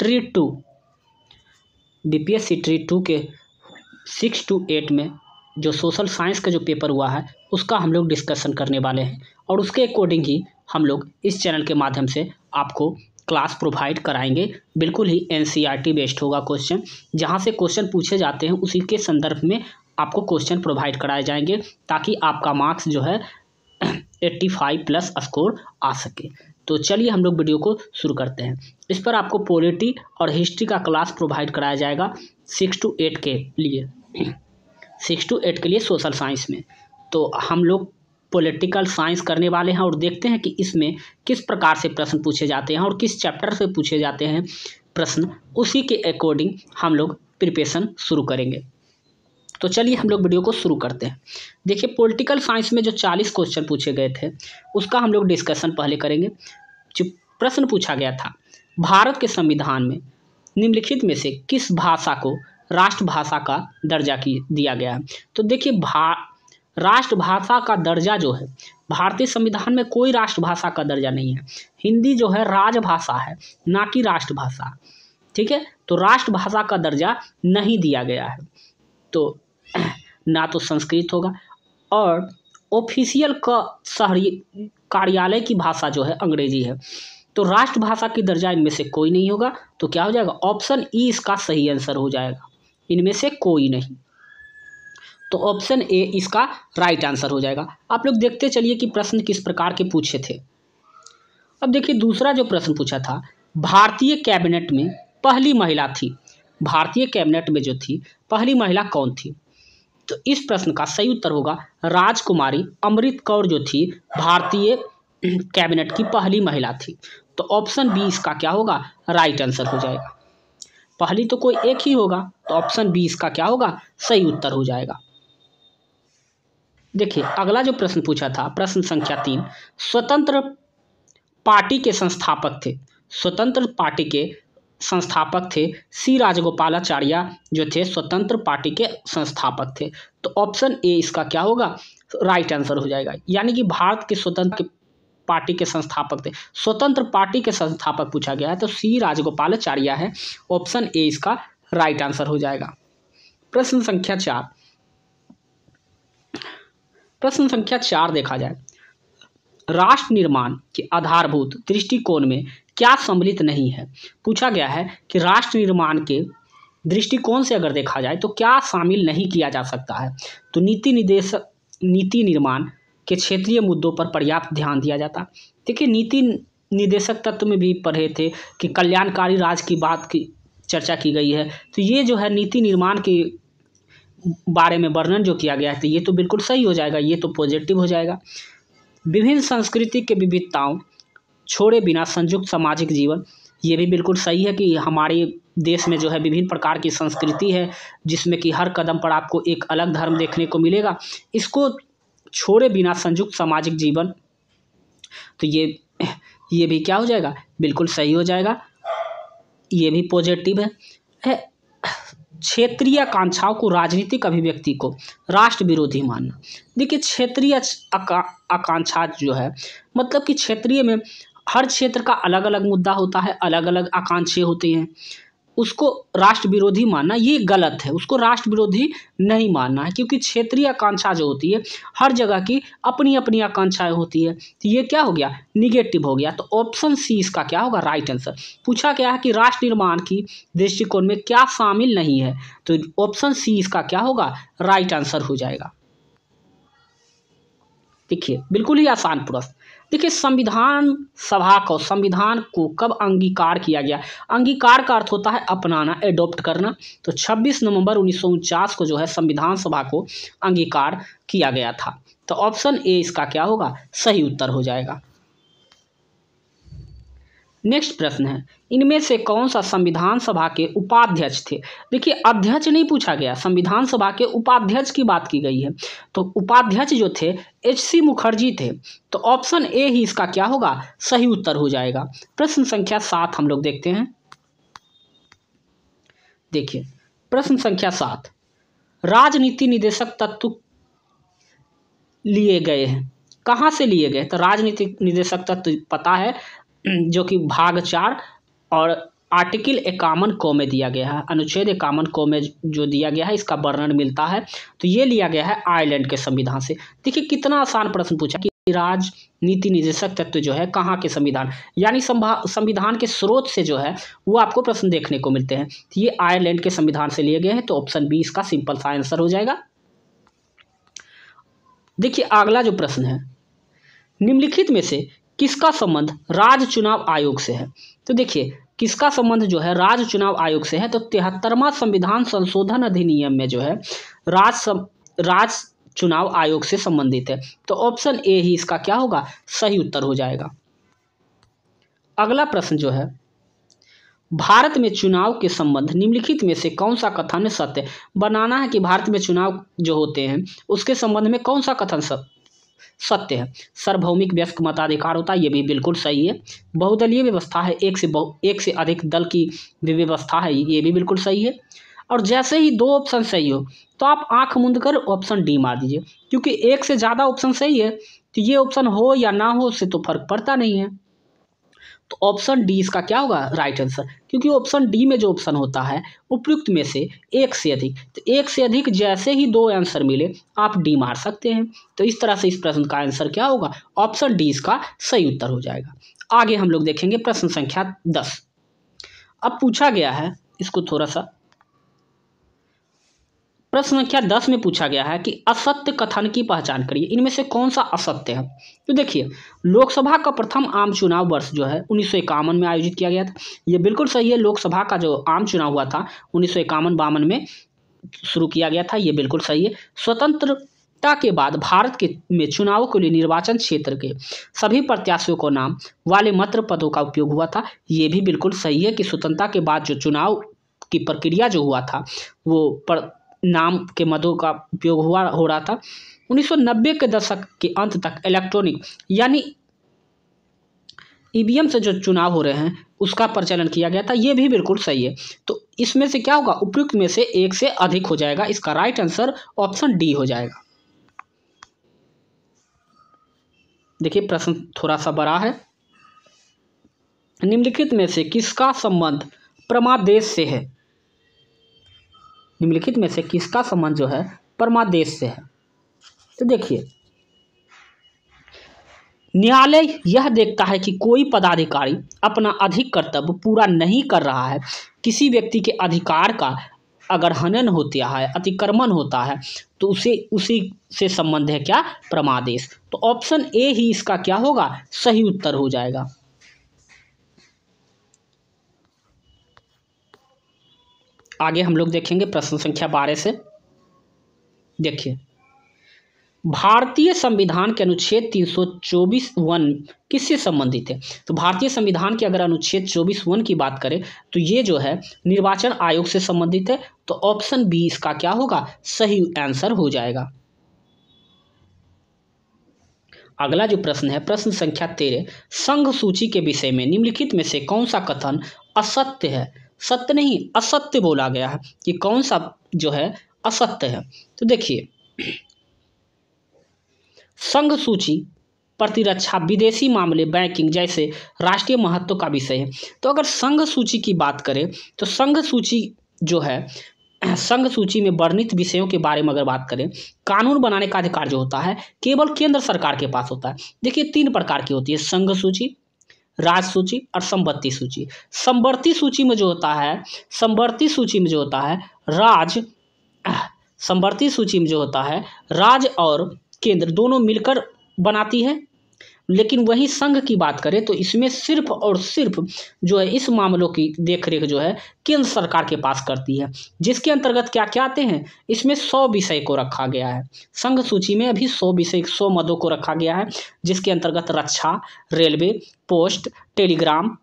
Tree 2 BPSC tree 2 के 6 to 8 में जो सोशल साइंस का जो पेपर हुआ है उसका हम लोग डिस्कशन करने वाले हैं, और उसके अकॉर्डिंग ही हम लोग इस चैनल के माध्यम से आपको क्लास प्रोवाइड कराएंगे। बिल्कुल ही एनसीईआरटी बेस्ड होगा क्वेश्चन, जहां से क्वेश्चन पूछे जाते हैं उसी के संदर्भ में आपको क्वेश्चन प्रोवाइड कराए जाएंगे, ताकि आपका मार्क्स जो है 85+ स्कोर आ सके। तो चलिए हम लोग वीडियो को शुरू करते हैं। इस पर आपको पॉलिटी और हिस्ट्री का क्लास प्रोवाइड कराया जाएगा 6 to 8 के लिए, 6 to 8 के लिए सोशल साइंस में। तो हम लोग पॉलिटिकल साइंस करने वाले हैं और देखते हैं कि इसमें किस प्रकार से प्रश्न पूछे जाते हैं और किस चैप्टर से पूछे जाते हैं प्रश्न, उसी के अकॉर्डिंग हम लोग प्रिपरेशन शुरू करेंगे। तो चलिए हम लोग वीडियो को शुरू करते हैं। देखिए, पॉलिटिकल साइंस में जो 40 क्वेश्चन पूछे गए थे उसका हम लोग डिस्कशन पहले करेंगे। जो प्रश्न पूछा गया था, भारत के संविधान में निम्नलिखित में से किस भाषा को राष्ट्रभाषा का दर्जा दिया गया है? तो देखिए, राष्ट्रभाषा का दर्जा जो है, भारतीय संविधान में कोई राष्ट्रभाषा का दर्जा नहीं है। हिंदी जो है राजभाषा है, ना कि राष्ट्रभाषा। ठीक है, तो राष्ट्रभाषा का दर्जा नहीं दिया गया है। तो ना तो संस्कृत होगा, और ऑफिशियल का शहरी कार्यालय की भाषा जो है अंग्रेजी है। तो राष्ट्रभाषा की दर्जा इनमें से कोई नहीं होगा। तो क्या हो जाएगा? ऑप्शन ई इसका सही आंसर हो जाएगा, इनमें से कोई नहीं। तो ऑप्शन ए इसका राइट आंसर हो जाएगा। आप लोग देखते चलिए कि प्रश्न किस प्रकार के पूछे थे। अब देखिए, दूसरा जो प्रश्न पूछा था, भारतीय कैबिनेट में पहली महिला थी, भारतीय कैबिनेट में जो थी पहली महिला कौन थी? तो इस प्रश्न का सही उत्तर होगा राजकुमारी अमृत कौर जो थी भारतीय कैबिनेट की पहली महिला थी। तो ऑप्शन बी इसका क्या होगा? राइट आंसर हो जाएगा। पहली तो कोई एक ही होगा, तो ऑप्शन बी इसका क्या होगा? सही उत्तर हो जाएगा। देखिए, अगला जो प्रश्न पूछा था, प्रश्न संख्या 3, स्वतंत्र पार्टी के संस्थापक थे, स्वतंत्र पार्टी के संस्थापक थे सी राजगोपालाचार्य जो थे स्वतंत्र पार्टी के संस्थापक थे। तो ऑप्शन ए इसका क्या होगा? राइट आंसर हो जाएगा। यानी कि भारत के स्वतंत्र पार्टी के संस्थापक थे, स्वतंत्र पार्टी के संस्थापक पूछा गया है, तो सी राजगोपालाचार्य है। ऑप्शन ए इसका राइट आंसर हो जाएगा। प्रश्न संख्या 4, प्रश्न संख्या 4 देखा जाए, राष्ट्र निर्माण के आधारभूत दृष्टिकोण में क्या सम्मिलित नहीं है? पूछा गया है कि राष्ट्र निर्माण के दृष्टिकोण से अगर देखा जाए तो क्या शामिल नहीं किया जा सकता है? तो नीति निर्माण के क्षेत्रीय मुद्दों पर पर्याप्त ध्यान दिया जाता। देखिए, नीति निर्देशक तत्व में भी पढ़े थे कि कल्याणकारी राज्य की बात की चर्चा की गई है। तो ये जो है नीति निर्माण के बारे में वर्णन जो किया गया है, तो ये तो बिल्कुल सही हो जाएगा, ये तो पॉजिटिव हो जाएगा। विभिन्न संस्कृति के विविधताओं छोड़े बिना संयुक्त सामाजिक जीवन, ये भी बिल्कुल सही है कि हमारे देश में जो है विभिन्न प्रकार की संस्कृति है, जिसमें कि हर कदम पर आपको एक अलग धर्म देखने को मिलेगा। इसको छोड़े बिना संयुक्त सामाजिक जीवन, तो ये भी क्या हो जाएगा? बिल्कुल सही हो जाएगा, ये भी पॉजिटिव है। क्षेत्रीय आकांक्षाओं को राजनीतिक अभिव्यक्ति को राष्ट्र विरोधी मानना। देखिए, क्षेत्रीय आकांक्षा जो है, मतलब कि क्षेत्रीय में हर क्षेत्र का अलग अलग मुद्दा होता है, अलग अलग आकांक्षे होती हैं, उसको राष्ट्र विरोधी मानना ये गलत है। उसको राष्ट्र विरोधी नहीं मानना है, क्योंकि क्षेत्रीय आकांक्षा जो होती है हर जगह की अपनी अपनी आकांक्षाएं होती है। तो ये क्या हो गया? निगेटिव हो गया। तो ऑप्शन सी इसका क्या होगा? Right answer. पूछा गया है कि राष्ट्र निर्माण की दृष्टिकोण में क्या शामिल नहीं है, तो ऑप्शन सी इसका क्या होगा? राइट आंसर हो जाएगा। देखिए, बिल्कुल ही आसान प्रश्न। देखिए, संविधान को कब अंगीकार किया गया? अंगीकार का अर्थ होता है अपनाना, एडॉप्ट करना। तो 26 नवंबर 1949 को जो है संविधान सभा को अंगीकार किया गया था। तो ऑप्शन ए इसका क्या होगा? सही उत्तर हो जाएगा। नेक्स्ट प्रश्न है, इनमें से कौन सा संविधान सभा के उपाध्यक्ष थे? देखिए, अध्यक्ष नहीं पूछा गया, संविधान सभा के उपाध्यक्ष की बात की गई है। तो उपाध्यक्ष जो थे एच.सी. मुखर्जी थे। तो ऑप्शन ए ही इसका क्या होगा? सही उत्तर हो जाएगा। प्रश्न संख्या 7 हम लोग देखते हैं। देखिए, प्रश्न संख्या 7, राजनीति निर्देशक तत्व लिए गए हैं, कहाँ से लिए गए? तो राजनीतिक निर्देशक तत्व पता है, जो कि भाग 4 और आर्टिकल 51 क में दिया गया है, अनुच्छेद 51 क में जो दिया गया है इसका वर्णन मिलता है। तो ये लिया गया है आयरलैंड के संविधान से। देखिए कितना आसान प्रश्न पूछा कि राजनीति निर्देशक तत्व जो है कहाँ के संविधान, यानी संविधान के स्रोत से जो है वो आपको प्रश्न देखने को मिलते हैं। तो ये आयरलैंड के संविधान से लिए गए हैं, तो ऑप्शन बी इसका सिंपल सा आंसर हो जाएगा। देखिए अगला जो प्रश्न है, निम्नलिखित में से किसका संबंध राज्य चुनाव आयोग से है। तो देखिए किसका संबंध जो है राज्य चुनाव आयोग से है, तो 73वां संविधान संशोधन अधिनियम में जो है राज्य चुनाव आयोग से संबंधित है। तो ऑप्शन ए ही इसका क्या होगा, सही उत्तर हो जाएगा। अगला प्रश्न जो है, भारत में चुनाव के संबंध निम्नलिखित में से कौन सा कथन सत्य बनाना है कि भारत में चुनाव जो होते हैं उसके संबंध में कौन सा कथन सत्य है। सार्वभौमिक व्यस्क मताधिकार होता है, ये भी बिल्कुल सही है। बहुदलीय व्यवस्था है, एक से अधिक दल की व्यवस्था है, ये भी बिल्कुल सही है। और जैसे ही दो ऑप्शन सही हो तो आप आंख मूंद कर ऑप्शन डी मार दीजिए, क्योंकि एक से ज़्यादा ऑप्शन सही है तो ये ऑप्शन हो या ना हो उससे तो फर्क पड़ता नहीं है। तो ऑप्शन डी इसका क्या होगा राइट आंसर, क्योंकि ऑप्शन डी में जो ऑप्शन होता है उपयुक्त में से एक से अधिक, तो एक से अधिक जैसे ही दो आंसर मिले आप डी मार सकते हैं। तो इस तरह से इस प्रश्न का आंसर क्या होगा, ऑप्शन डी इसका सही उत्तर हो जाएगा। आगे हम लोग देखेंगे प्रश्न संख्या 10। अब पूछा गया है, इसको थोड़ा सा, प्रश्न संख्या 10 में पूछा गया है कि असत्य कथन की पहचान करिए, इनमें से कौन सा असत्य है। तो देखिए लोकसभा का प्रथम आम चुनाव वर्ष जो है 1951 में आयोजित किया गया था, ये बिल्कुल सही है। लोकसभा का जो आम चुनाव हुआ था 1951-52 में शुरू किया गया था, ये बिल्कुल सही है। स्वतंत्रता के बाद भारत में चुनावों के लिए निर्वाचन क्षेत्र के सभी प्रत्याशियों को नाम वाले मत पदों का उपयोग हुआ था, ये भी बिल्कुल सही है कि स्वतंत्रता के बाद जो चुनाव की प्रक्रिया जो हुआ था वो नाम के मदों का उपयोग हो रहा था। 1990 के दशक के अंत तक इलेक्ट्रॉनिक यानी ईवीएम से जो चुनाव हो रहे हैं उसका प्रचलन किया गया था, ये भी बिल्कुल सही है। तो इसमें से क्या होगा, उपयुक्त में से एक से अधिक हो जाएगा, इसका राइट आंसर ऑप्शन डी हो जाएगा। देखिए प्रश्न थोड़ा सा बड़ा है, निम्नलिखित में से किसका संबंध परमादेश से है। निम्नलिखित में से किसका संबंध जो है परमादेश से है। तो देखिए न्यायालय यह देखता है कि कोई पदाधिकारी अपना अधिक कर्तव्य पूरा नहीं कर रहा है, किसी व्यक्ति के अधिकार का अगर हनन होता है, अतिक्रमण होता है, तो उसी से संबंध है क्या, परमादेश। तो ऑप्शन ए ही इसका क्या होगा, सही उत्तर हो जाएगा। आगे हम लोग देखेंगे प्रश्न संख्या 12 से। देखिए भारतीय संविधान के अनुच्छेद 324(1) किससे संबंधित है। तो भारतीय संविधान के अगर अनुच्छेद 24(1) की बात करें तो ये जो है निर्वाचन आयोग से संबंधित है, तो ऑप्शन बी इसका क्या होगा, सही आंसर हो जाएगा। अगला जो प्रश्न है प्रश्न संख्या 13, संघ सूची के विषय में निम्नलिखित में से कौन सा कथन असत्य है। सत्य नहीं असत्य बोला गया है, कि कौन सा जो है असत्य है। तो देखिए संघ सूची प्रतिरक्षा, विदेशी मामले, बैंकिंग जैसे राष्ट्रीय महत्व का विषय है। तो अगर संघ सूची की बात करें तो संघ सूची जो है, संघ सूची में वर्णित विषयों के बारे में अगर बात करें, कानून बनाने का अधिकार जो होता है केवल केंद्र सरकार के पास होता है। देखिए 3 प्रकार की होती है, संघ सूची, राज्य सूची और संवर्ती सूची। संवर्ती सूची में जो होता है, संवर्ती सूची में जो होता है संवर्ती सूची में जो होता है राज्य और केंद्र दोनों मिलकर बनाती है, लेकिन वही संघ की बात करें तो इसमें सिर्फ और सिर्फ जो है इस मामलों की देखरेख जो है केंद्र सरकार के पास करती है, जिसके अंतर्गत क्या क्या आते हैं, इसमें 100 विषय को रखा गया है। संघ सूची में अभी 100 विषय 100 मदों को रखा गया है, जिसके अंतर्गत रक्षा, railway, post, telegram,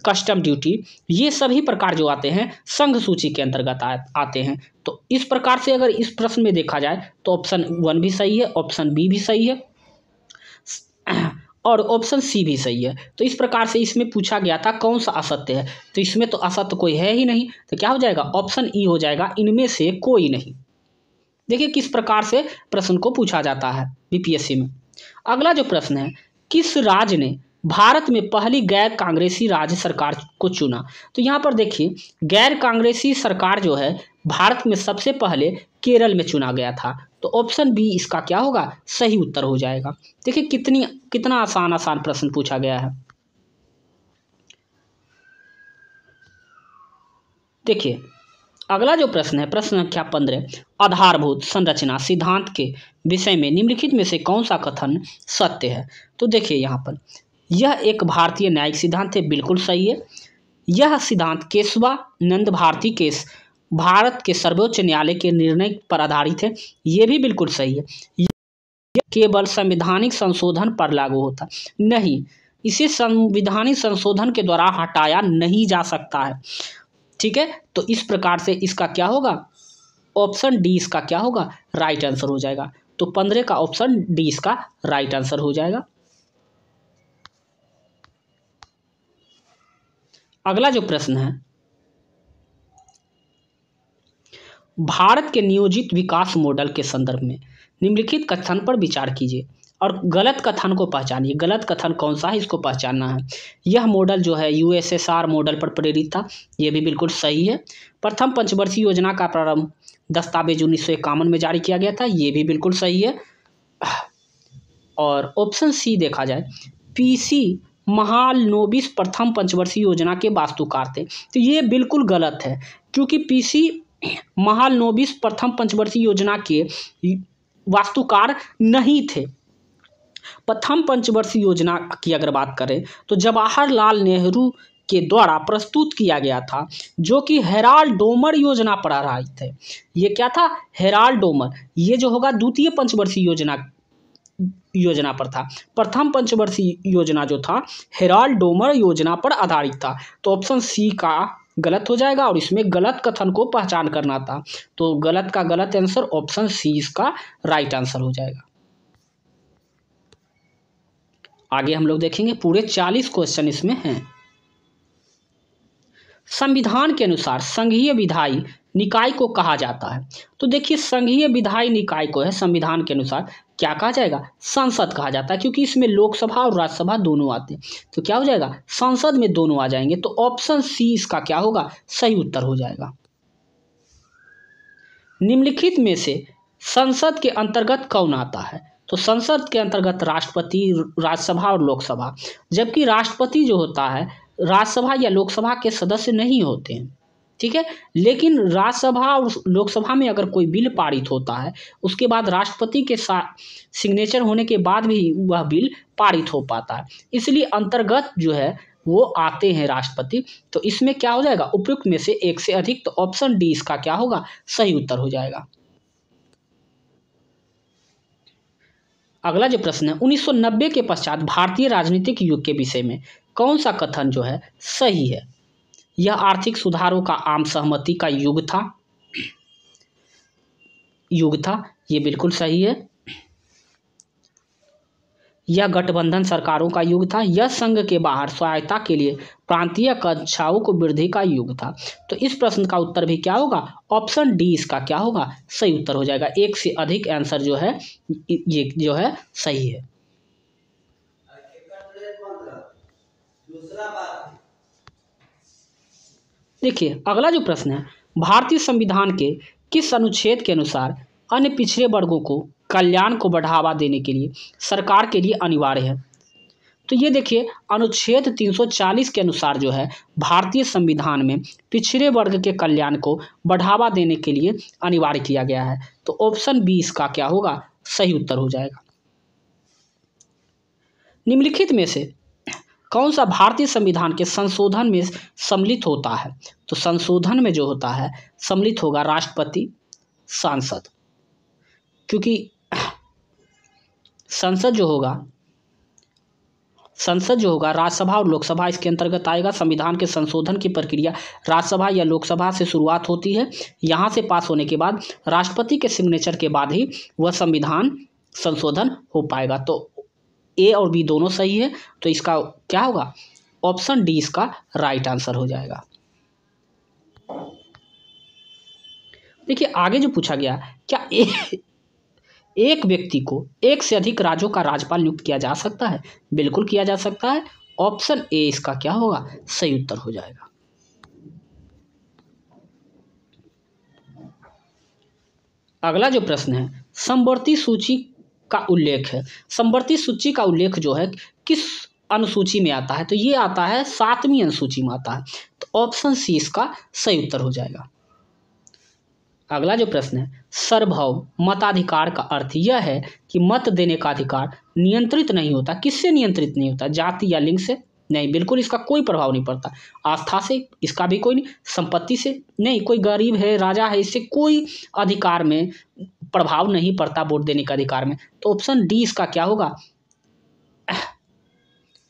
custom duty, ये सभी प्रकार जो आते हैं संघ सूची के अंतर्गत आते हैं। तो इस प्रकार से अगर इस प्रश्न में देखा जाए तो ऑप्शन 1 भी सही है, ऑप्शन बी भी सही है और ऑप्शन सी भी सही है। तो इस प्रकार से इसमें पूछा गया था कौन सा असत्य है, तो इसमें तो असत्य कोई है ही नहीं, तो क्या हो जाएगा, ऑप्शन ई हो जाएगा, इनमें से कोई नहीं। देखिए किस प्रकार से प्रश्न को पूछा जाता है बीपीएससी में। अगला जो प्रश्न है, किस राज्य ने भारत में पहली गैर कांग्रेसी राज्य सरकार को चुना। तो यहाँ पर देखिए गैर कांग्रेसी सरकार जो है भारत में सबसे पहले केरल में चुना गया था। तो ऑप्शन बी इसका क्या होगा, सही उत्तर हो जाएगा। देखिए कितना आसान आसान प्रश्न पूछा गया है। देखिए अगला जो प्रश्न है, प्रश्न संख्या 15, आधारभूत संरचना सिद्धांत के विषय में निम्नलिखित में से कौन सा कथन सत्य है। तो देखिए यहाँ पर यह एक भारतीय न्यायिक सिद्धांत है, बिल्कुल सही है। यह सिद्धांत केशवानंद भारती के भारत के सर्वोच्च न्यायालय के निर्णय पर आधारित है, ये भी बिल्कुल सही है। यह केवल संवैधानिक संशोधन पर लागू होता नहीं, इसे संवैधानिक संशोधन के द्वारा हटाया नहीं जा सकता है। ठीक है, तो इस प्रकार से इसका क्या होगा, ऑप्शन डी इसका क्या होगा, राइट आंसर हो जाएगा। तो 15 का ऑप्शन डी इसका राइट आंसर हो जाएगा। अगला जो प्रश्न है, भारत के नियोजित विकास मॉडल के संदर्भ में निम्नलिखित कथन पर विचार कीजिए और गलत कथन को पहचानिए। गलत कथन कौन सा है, इसको पहचानना है। यह मॉडल जो है यूएसएसआर मॉडल पर प्रेरित था, यह भी बिल्कुल सही है। प्रथम पंचवर्षीय योजना का प्रारंभ दस्तावेज 1951 में जारी किया गया था, ये भी बिल्कुल सही है। और ऑप्शन सी देखा जाए, पीसी महालनोबिस प्रथम पंचवर्षीय योजना के वास्तुकार थे, तो ये बिल्कुल गलत है, क्योंकि पीसी महालनोबिस प्रथम पंचवर्षीय योजना के वास्तुकार नहीं थे। प्रथम पंचवर्षीय योजना की अगर बात करें तो जवाहरलाल नेहरू के द्वारा प्रस्तुत किया गया था, जो कि हेराल्ड डोमर योजना पर आधारित है। ये क्या था, हेराल्ड डोमर। ये जो होगा द्वितीय पंचवर्षीय योजना पर था। प्रथम पंचवर्षीय योजना जो था हेराल्ड डोमर योजना पर आधारित था। तो ऑप्शन सी का गलत हो जाएगा और इसमें गलत कथन को पहचान करना था। तो गलत का गलत आंसर ऑप्शन सी इसका राइट आंसर हो जाएगा। आगे हम लोग देखेंगे, पूरे 40 क्वेश्चन इसमें हैं। संविधान के अनुसार संघीय विधायी निकाय को कहा जाता है। तो देखिए संघीय विधायी निकाय को है संविधान के अनुसार क्या कहा जाएगा, संसद कहा जाता है, क्योंकि इसमें लोकसभा और राज्यसभा दोनों आते हैं। तो क्या हो जाएगा, संसद में दोनों आ जाएंगे। तो ऑप्शन सी इसका क्या होगा, सही उत्तर हो जाएगा। निम्नलिखित में से संसद के अंतर्गत कौन आता है। तो संसद के अंतर्गत राष्ट्रपति, राज्यसभा और लोकसभा, जबकि राष्ट्रपति जो होता है राज्यसभा या लोकसभा के सदस्य नहीं होते हैं। ठीक है, लेकिन राज्यसभा और लोकसभा में अगर कोई बिल पारित होता है, उसके बाद राष्ट्रपति के साथ सिग्नेचर होने के बाद भी वह बिल पारित हो पाता है, इसलिए अंतर्गत जो है वो आते हैं राष्ट्रपति। तो इसमें क्या हो जाएगा, उपयुक्त में से एक से अधिक। तो ऑप्शन डी इसका क्या होगा, सही उत्तर हो जाएगा। अगला जो प्रश्न है, 1990 के पश्चात भारतीय राजनीतिक युग के विषय में कौन सा कथन जो है सही है। यह आर्थिक सुधारों का आम सहमति का युग था, ये बिल्कुल सही है। यह गठबंधन सरकारों का युग था। यह संघ के बाहर स्वायत्तता के लिए प्रांतीय कक्षाओं को वृद्धि का युग था। तो इस प्रश्न का उत्तर भी क्या होगा, ऑप्शन डी इसका क्या होगा, सही उत्तर हो जाएगा। एक से अधिक आंसर जो है ये जो है सही है। देखिए अगला जो प्रश्न है, भारतीय संविधान के किस अनुच्छेद के अनुसार अन्य पिछड़े वर्गों को कल्याण को बढ़ावा देने के लिए सरकार के लिए अनिवार्य है। तो ये देखिए अनुच्छेद 340 के अनुसार जो है भारतीय संविधान में पिछड़े वर्ग के कल्याण को बढ़ावा देने के लिए अनिवार्य किया गया है। तो ऑप्शन बी इसका क्या होगा, सही उत्तर हो जाएगा। निम्नलिखित में से कौन सा भारतीय संविधान के संशोधन में सम्मिलित होता है। तो संशोधन में जो होता है सम्मिलित होगा राष्ट्रपति, सांसद, क्योंकि संसद जो होगा राज्यसभा और लोकसभा इसके अंतर्गत आएगा। संविधान के संशोधन की प्रक्रिया राज्यसभा या लोकसभा से शुरुआत होती है। यहाँ से पास होने के बाद राष्ट्रपति के सिग्नेचर के बाद ही वह संविधान संशोधन हो पाएगा। तो ए और बी दोनों सही है। तो इसका क्या होगा, ऑप्शन डी इसका राइट आंसर हो जाएगा। देखिए आगे जो पूछा गया, क्या एक व्यक्ति को एक से अधिक राज्यों का राज्यपाल नियुक्त किया जा सकता है? बिल्कुल किया जा सकता है। ऑप्शन ए इसका क्या होगा? सही उत्तर हो जाएगा। अगला जो प्रश्न है, समवर्ती सूची का उल्लेख है। समवर्ती सूची का उल्लेख जो है किस अनुसूची में आता है? तो ये आता है 7वीं अनुसूची में आता है। तो ऑप्शन सी इसका सही उत्तर हो जाएगा। अगला जो प्रश्न है, सार्वभौम मताधिकार का अर्थ यह है कि मत देने का अधिकार नियंत्रित नहीं होता। किससे नियंत्रित नहीं होता? जाति या लिंग से? नहीं, बिल्कुल इसका कोई प्रभाव नहीं पड़ता। आस्था से? इसका भी कोई नहीं। संपत्ति से? नहीं, कोई गरीब है, राजा है, इससे कोई अधिकार में प्रभाव नहीं पड़ता वोट देने का अधिकार में। तो ऑप्शन डी इसका क्या होगा?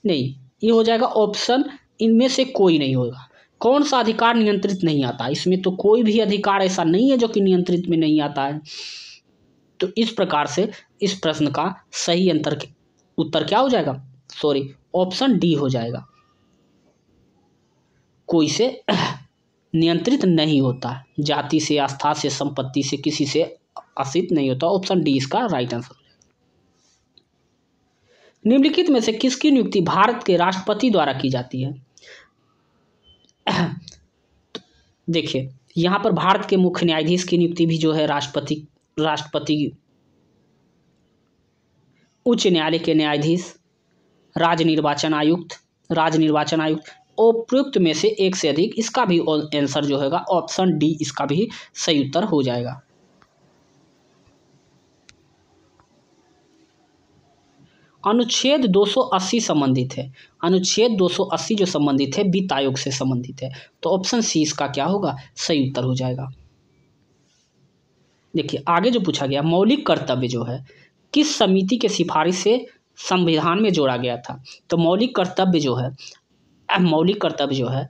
नहीं, ये हो जाएगा ऑप्शन, इनमें से कोई नहीं होगा। कौन सा अधिकार नियंत्रित नहीं आता? इसमें तो कोई भी अधिकार ऐसा नहीं है जो कि नियंत्रित में नहीं आता है। तो इस प्रकार से इस प्रश्न का सही उत्तर क्या हो जाएगा? सॉरी, ऑप्शन डी हो जाएगा। कोई से नियंत्रित नहीं होता, जाति से, आस्था से, संपत्ति से, किसी से आश्रित नहीं होता। ऑप्शन डी इसका राइट आंसर। निम्नलिखित में से किसकी नियुक्ति भारत के राष्ट्रपति द्वारा की जाती है? देखिए, यहाँ पर भारत के मुख्य न्यायाधीश की नियुक्ति भी जो है राष्ट्रपति, उच्च न्यायालय के न्यायाधीश, राज्य निर्वाचन आयुक्त, उपयुक्त में से एक से अधिक, इसका भी आंसर जो होगा ऑप्शन डी इसका भी सही उत्तर हो जाएगा। अनुच्छेद 280 संबंधित है। अनुच्छेद 280 जो संबंधित है वित्त आयोग से संबंधित है। तो ऑप्शन सी इसका क्या होगा? सही उत्तर हो जाएगा। देखिए, आगे जो पूछा गया, मौलिक कर्तव्य जो है किस समिति के सिफारिश से संविधान में जोड़ा गया था? तो मौलिक कर्तव्य जो है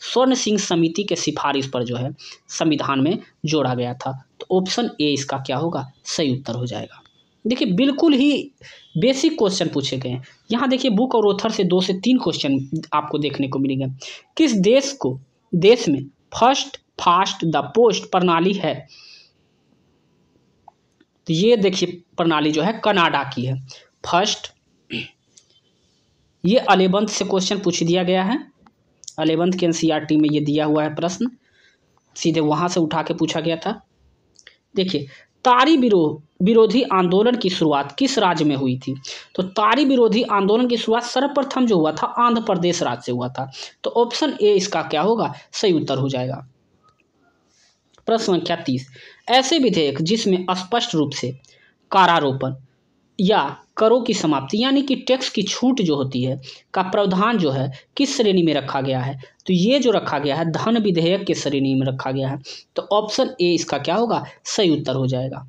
स्वर्ण सिंह समिति के सिफारिश पर जो है संविधान में जोड़ा गया था। तो ऑप्शन ए इसका क्या होगा? सही उत्तर हो जाएगा। देखिए, बिल्कुल ही बेसिक क्वेश्चन पूछे गए हैं। यहाँ देखिए, बुक और ऑथर से 2 से 3 क्वेश्चन आपको देखने को मिलेंगे। किस देश में फर्स्ट फास्ट द पोस्ट प्रणाली है? तो ये देखिए, प्रणाली जो है कनाडा की है। फर्स्ट, ये 11th से क्वेश्चन पूछ दिया गया है। 11th के एनसीईआरटी में ये दिया हुआ है प्रश्न, सीधे वहाँ से उठा के पूछा गया था। देखिए, तारी विरोधी आंदोलन की शुरुआत किस राज्य में हुई थी? तो तारी विरोधी आंदोलन की शुरुआत सर्वप्रथम जो हुआ था आंध्र प्रदेश राज्य से हुआ था। तो ऑप्शन ए इसका क्या होगा? सही उत्तर हो जाएगा। प्रश्न संख्या 30, ऐसे विधेयक जिसमें स्पष्ट रूप से करारोपण या करों की समाप्ति यानी कि टैक्स की छूट जो होती है का प्रावधान जो है किस श्रेणी में रखा गया है? तो ये जो रखा गया है धन विधेयक के श्रेणी में रखा गया है। तो ऑप्शन ए इसका क्या होगा? सही उत्तर हो जाएगा।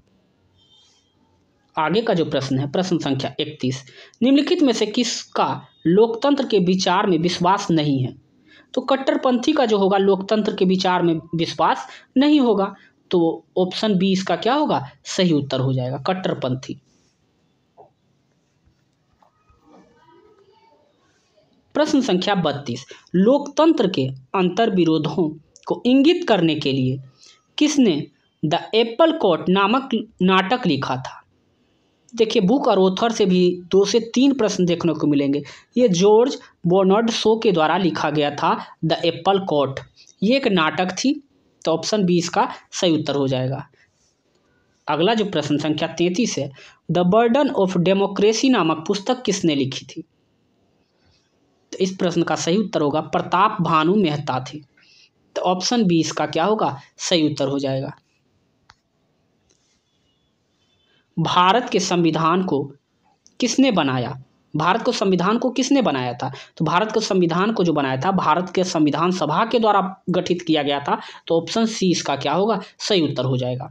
आगे का जो प्रश्न है, प्रश्न संख्या 31, निम्नलिखित में से किसका लोकतंत्र के विचार में विश्वास नहीं है? तो कट्टरपंथी का जो होगा लोकतंत्र के विचार में विश्वास नहीं होगा। तो ऑप्शन बी इसका क्या होगा? सही उत्तर हो जाएगा, कट्टरपंथी। प्रश्न संख्या 32, लोकतंत्र के अंतर्विरोधों को इंगित करने के लिए किसने द एप्पल कोर्ट नामक नाटक लिखा था? देखिए, बुक और ऑथर से भी 2 से 3 प्रश्न देखने को मिलेंगे। ये जॉर्ज बर्नार्ड शॉ के द्वारा लिखा गया था द एप्पल कोर्ट, ये एक नाटक थी। तो ऑप्शन बी इसका सही उत्तर हो जाएगा। अगला जो प्रश्न संख्या 33 है, द बर्डन ऑफ डेमोक्रेसी नामक पुस्तक किसने लिखी थी? तो इस प्रश्न का सही उत्तर होगा प्रताप भानु मेहता थे। तो ऑप्शन बी इसका क्या होगा? सही उत्तर हो जाएगा। भारत के संविधान को किसने बनाया? संविधान को किसने बनाया था? तो भारत के संविधान को जो बनाया था भारत के संविधान सभा के द्वारा गठित किया गया था। तो ऑप्शन सी इसका क्या होगा? सही उत्तर हो जाएगा।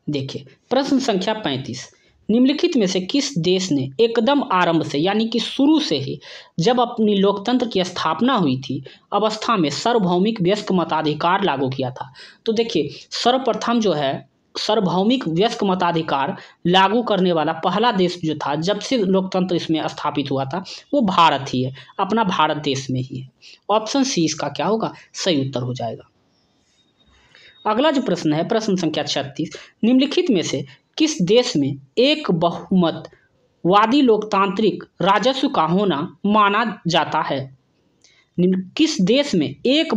देखिए, प्रश्न संख्या 35, निम्नलिखित में से किस देश ने एकदम आरंभ से यानी कि शुरू से ही जब अपनी लोकतंत्र की स्थापना हुई थी अवस्था में सार्वभौमिक वयस्क मताधिकार लागू किया था? तो देखिए, सर्वप्रथम जो है सार्वभौमिक वयस्क मताधिकार लागू करने वाला पहला देश जो था जब से लोकतंत्र इसमें स्थापित हुआ था वो भारत ही है, अपना भारत देश में ही है। ऑप्शन सी इसका क्या होगा? सही उत्तर हो जाएगा। अगला जो प्रश्न है प्रश्न संख्या 36, निम्नलिखित में से किस देश में एक बहुमतवादी लोकतांत्रिक राजस्व का होना माना जाता है? किस देश में एक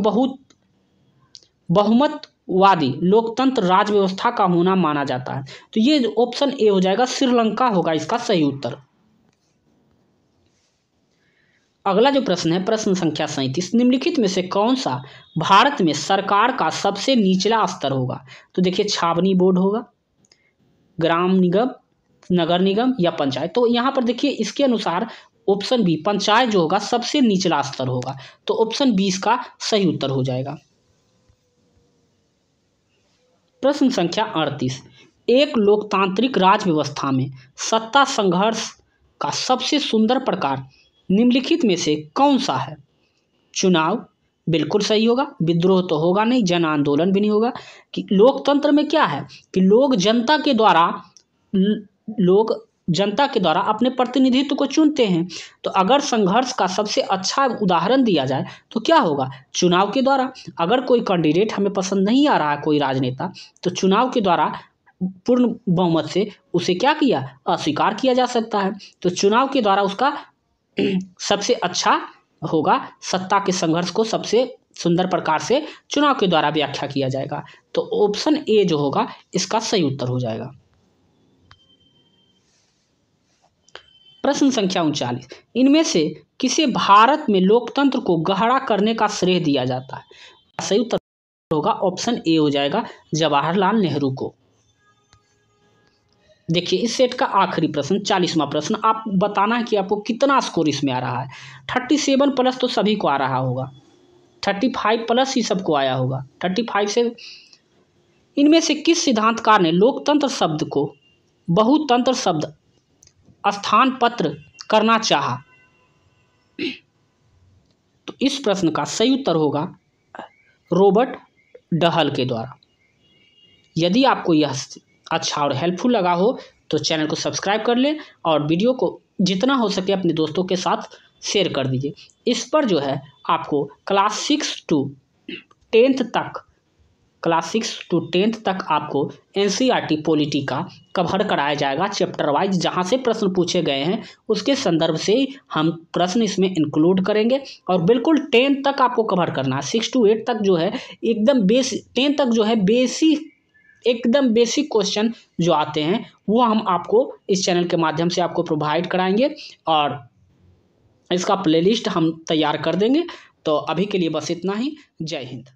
बहुमतवादी लोकतंत्र राज व्यवस्था का होना माना जाता है? तो ये ऑप्शन ए हो जाएगा, श्रीलंका होगा इसका सही उत्तर। अगला जो प्रश्न है प्रश्न संख्या 37, निम्नलिखित में से कौन सा भारत में सरकार का सबसे निचला स्तर होगा? तो देखिए छावनी बोर्ड होगा, ग्राम निगम, नगर निगम या पंचायत। तो यहाँ पर देखिए इसके अनुसार ऑप्शन बी पंचायत जो होगा सबसे निचला स्तर होगा, तो ऑप्शन 20 का सही उत्तर हो जाएगा। प्रश्न संख्या 38, एक लोकतांत्रिक राज व्यवस्था में सत्ता संघर्ष का सबसे सुंदर प्रकार निम्नलिखित में से कौन सा है? चुनाव बिल्कुल सही होगा, विद्रोह तो होगा नहीं, जन आंदोलन भी नहीं होगा। कि लोकतंत्र में क्या है कि लोग जनता के द्वारा अपने प्रतिनिधित्व को चुनते हैं। तो अगर संघर्ष का सबसे अच्छा उदाहरण दिया जाए तो क्या होगा? चुनाव के द्वारा। अगर कोई कैंडिडेट हमें पसंद नहीं आ रहा है, कोई राजनेता, तो चुनाव के द्वारा पूर्ण बहुमत से उसे क्या किया? अस्वीकार किया जा सकता है। तो चुनाव के द्वारा उसका सबसे अच्छा होगा, सत्ता के संघर्ष को सबसे सुंदर प्रकार से चुनाव के द्वारा व्याख्या किया जाएगा। तो ऑप्शन ए जो होगा इसका सही उत्तर हो जाएगा। प्रश्न संख्या 39, इनमें से किसे भारत में लोकतंत्र को गहरा करने का श्रेय दिया जाता है? सही उत्तर होगा ऑप्शन ए हो जाएगा, जवाहरलाल नेहरू को। देखिए इस सेट का आखिरी प्रश्न 40वां प्रश्न, आप बताना है कि आपको कितना स्कोर इसमें आ रहा है। 37 प्लस तो सभी को आ रहा होगा, 35 प्लस ही सबको आया होगा, 35 से। इनमें से किस सिद्धांतकार ने लोकतंत्र शब्द को बहुतंत्र शब्द स्थान पत्र करना चाहा? तो इस प्रश्न का सही उत्तर होगा रॉबर्ट डहल के द्वारा। यदि आपको यह अच्छा और हेल्पफुल लगा हो तो चैनल को सब्सक्राइब कर लें और वीडियो को जितना हो सके अपने दोस्तों के साथ शेयर कर दीजिए। इस पर जो है आपको क्लास 6 to 10th तक आपको NCERT पॉलिटी का कवर कराया जाएगा चैप्टर वाइज। जहां से प्रश्न पूछे गए हैं उसके संदर्भ से हम प्रश्न इसमें इंक्लूड करेंगे और बिल्कुल 10 तक आपको कवर करना है। 6 to 8 तक जो है एकदम बेसिक, 10 तक जो है एकदम बेसिक क्वेश्चन जो आते हैं वो हम आपको इस चैनल के माध्यम से आपको प्रोवाइड कराएंगे और इसका प्लेलिस्ट हम तैयार कर देंगे। तो अभी के लिए बस इतना ही। जय हिंद।